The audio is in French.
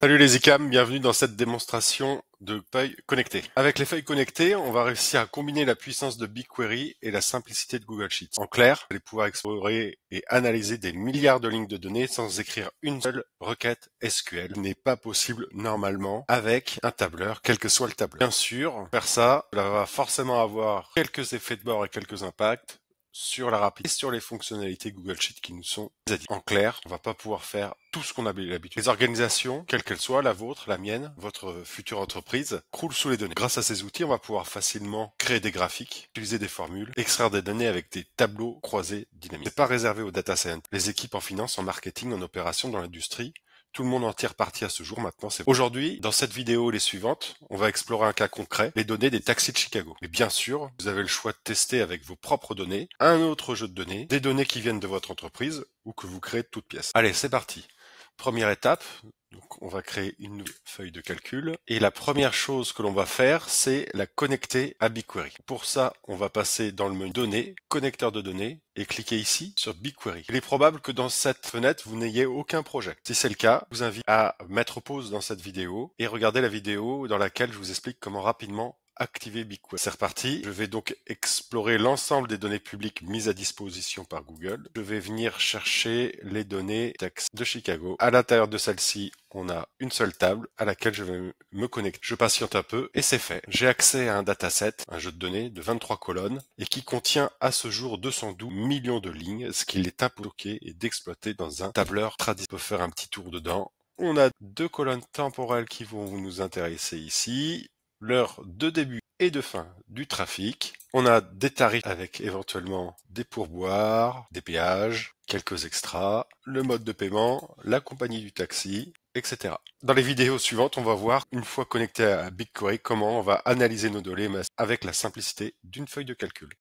Salut les ICAM, bienvenue dans cette démonstration de feuilles connectées. Avec les feuilles connectées, on va réussir à combiner la puissance de BigQuery et la simplicité de Google Sheets. En clair, vous allez pouvoir explorer et analyser des milliards de lignes de données sans écrire une seule requête SQL. Ce n'est pas possible normalement avec un tableur, quel que soit le tableur. Bien sûr, faire ça, cela va forcément avoir quelques effets de bord et quelques impacts sur la rapidité et sur les fonctionnalités Google Sheets qui nous sont dédiées. En clair, on va pas pouvoir faire tout ce qu'on a l'habitude. Les organisations, quelles qu'elles soient, la vôtre, la mienne, votre future entreprise, croulent sous les données. Grâce à ces outils, on va pouvoir facilement créer des graphiques, utiliser des formules, extraire des données avec des tableaux croisés dynamiques. C'est pas réservé aux data scientists. Les équipes en finance, en marketing, en opération, dans l'industrie, tout le monde en tire parti à ce jour maintenant. Aujourd'hui, dans cette vidéo et les suivantes, on va explorer un cas concret, les données des taxis de Chicago. Mais bien sûr, vous avez le choix de tester avec vos propres données, un autre jeu de données, des données qui viennent de votre entreprise ou que vous créez de toutes pièces. Allez, c'est parti. Première étape, donc on va créer une nouvelle feuille de calcul. Et la première chose que l'on va faire, c'est la connecter à BigQuery. Pour ça, on va passer dans le menu Données, Connecteur de données, et cliquer ici sur BigQuery. Il est probable que dans cette fenêtre, vous n'ayez aucun projet. Si c'est le cas, je vous invite à mettre pause dans cette vidéo et regarder la vidéo dans laquelle je vous explique comment rapidement activer BigQuery. C'est reparti. Je vais donc explorer l'ensemble des données publiques mises à disposition par Google. Je vais venir chercher les données taxis de Chicago. À l'intérieur de celle-ci, on a une seule table à laquelle je vais me connecter. Je patiente un peu et c'est fait. J'ai accès à un dataset, un jeu de données de 23 colonnes et qui contient à ce jour 212 millions de lignes, ce qu'il est impossible et d'exploiter dans un tableur traditionnel. On peut faire un petit tour dedans. On a deux colonnes temporelles qui vont nous intéresser ici. L'heure de début et de fin du trafic. On a des tarifs avec éventuellement des pourboires, des péages, quelques extras, le mode de paiement, la compagnie du taxi, etc. Dans les vidéos suivantes, on va voir, une fois connecté à BigQuery, comment on va analyser nos données avec la simplicité d'une feuille de calcul.